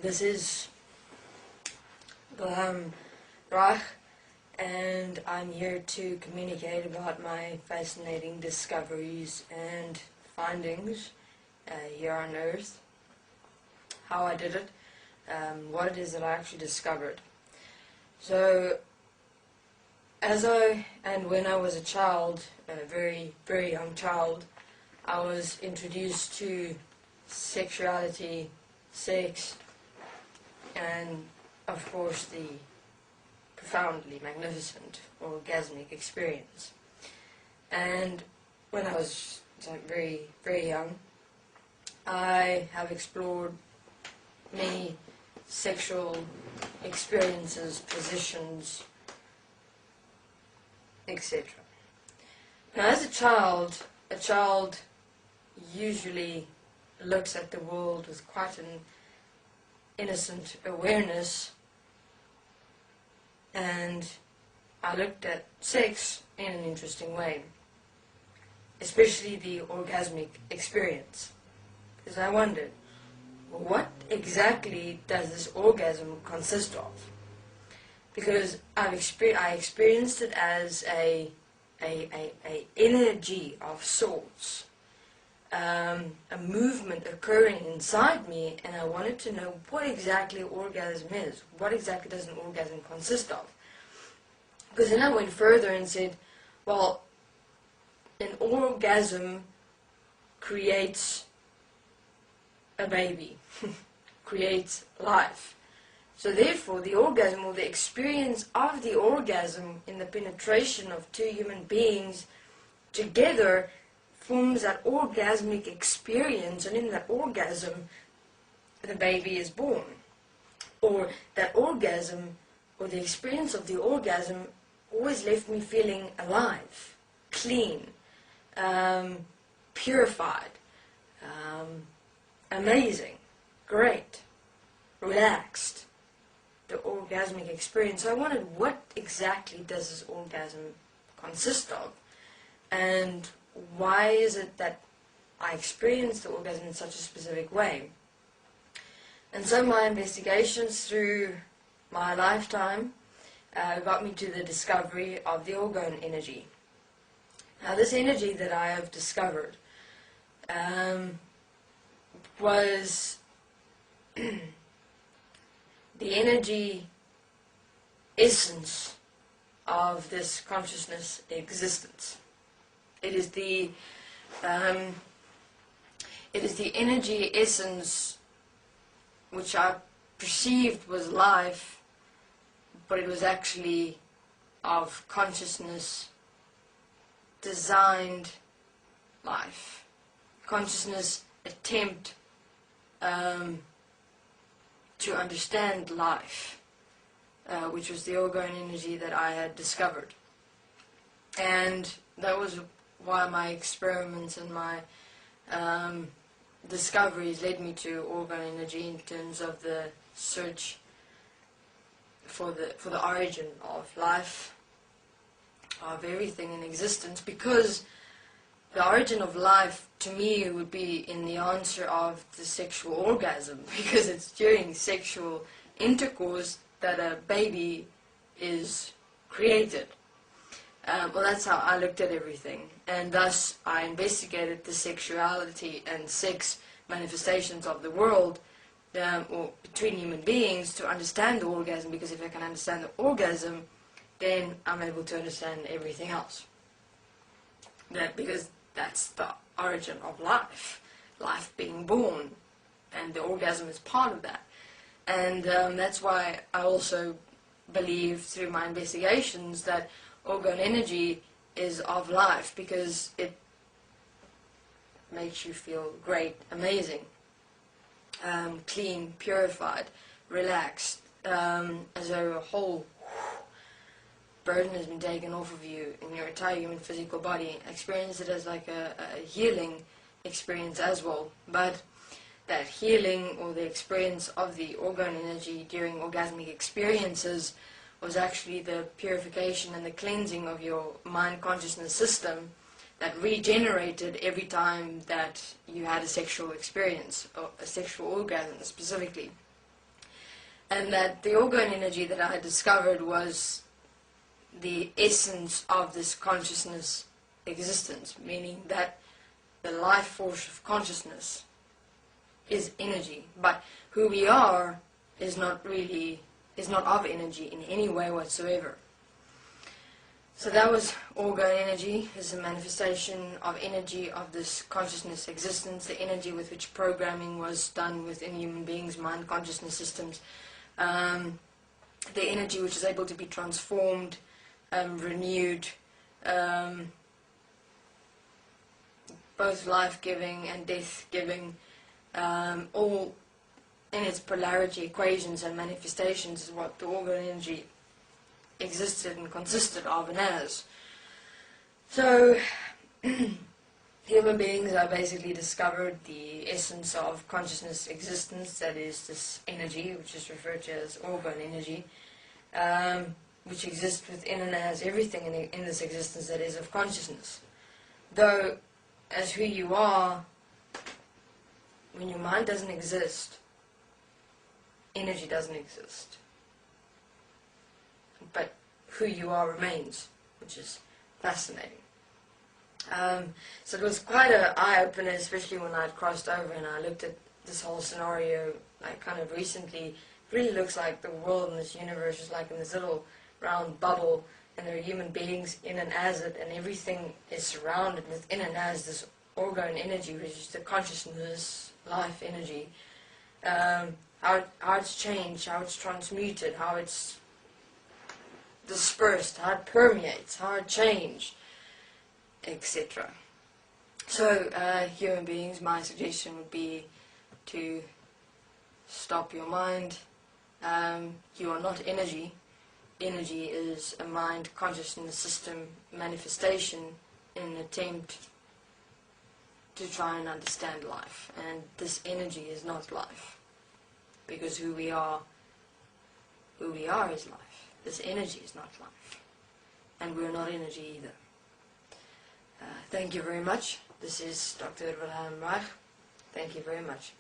This is Wilhelm Reich, and I'm here to communicate about my fascinating discoveries and findings here on Earth, how I did it, what it is that I actually discovered. So, when I was a child, a very, very young child, I was introduced to sexuality, sex, and of course the profoundly magnificent orgasmic experience. And when I was very, very young, I have explored many sexual experiences, positions, etc. Now, as a child usually looks at the world with quite an innocent awareness, and I looked at sex in an interesting way, especially the orgasmic experience, because I wondered, well, what exactly does this orgasm consist of? Because I experienced it as a energy of sorts, a movement occurring inside me, and I wanted to know what exactly orgasm is. What exactly does an orgasm consist of? Because then I went further and said, well, an orgasm creates a baby, creates life. So therefore, the orgasm, or the experience of the orgasm in the penetration of two human beings together, forms that orgasmic experience, and in that orgasm, the baby is born. Or that orgasm, or the experience of the orgasm, always left me feeling alive, clean, purified, amazing, great, relaxed. The orgasmic experience. So I wondered, what exactly does this orgasm consist of? And why is it that I experienced the orgasm in such a specific way? And so my investigations through my lifetime got me to the discovery of the Orgón energy. Now, this energy that I have discovered was the energy essence of this consciousness existence. It is the energy essence which I perceived was life, but it was actually of consciousness designed life. Consciousness attempt to understand life, which was the Orgón energy that I had discovered. And that was why my experiments and my discoveries led me to Orgón energy in terms of the search for the origin of life, of everything in existence, because the origin of life to me would be in the answer of the sexual orgasm, because it's during sexual intercourse that a baby is created. Well, that's how I looked at everything, and thus I investigated the sexuality and sex manifestations of the world, or between human beings, to understand the orgasm, because if I can understand the orgasm, then I'm able to understand everything else. Because that's the origin of life, life being born, and the orgasm is part of that. And that's why I also believe through my investigations that Orgón energy is of life, because it makes you feel great, amazing, clean, purified, relaxed, as though a whole burden has been taken off of you in your entire human physical body. Experience it as like a healing experience as well. But that healing, or the experience of the Orgón energy during orgasmic experiences, was actually the purification and the cleansing of your mind consciousness system that regenerated every time that you had a sexual experience, or a sexual orgasm specifically. and that the orgone energy that I had discovered was the essence of this consciousness existence, meaning that the life force of consciousness is energy, but who we are is not of energy in any way whatsoever. So that was orgone energy, is a manifestation of energy of this consciousness existence, the energy with which programming was done within human beings' mind consciousness systems, the energy which is able to be transformed, renewed, both life-giving and death-giving, all in its polarity equations and manifestations is what the orgone energy existed and consisted of and as. So human beings have basically discovered the essence of consciousness existence, that is this energy which is referred to as orgone energy, which exists within and as everything in this existence that is of consciousness. Though as who you are, when your mind doesn't exist, energy doesn't exist. But who you are remains, which is fascinating. So it was quite an eye-opener, especially when I'd crossed over and I looked at this whole scenario like kind of recently. It really looks like the world and this universe is like in this little round bubble, and there are human beings in and as it, and everything is surrounded within and as this orgone energy, which is the consciousness, life energy. How it's changed, how it's transmuted, how it's dispersed, how it permeates, how it changed, etc. So, human beings, my suggestion would be to stop your mind. You are not energy. Energy is a mind consciousness system manifestation in an attempt to try and understand life. And this energy is not life. Because who we are is life. This energy is not life. And we're not energy either. Thank you very much. This is Dr. Wilhelm Reich. Thank you very much.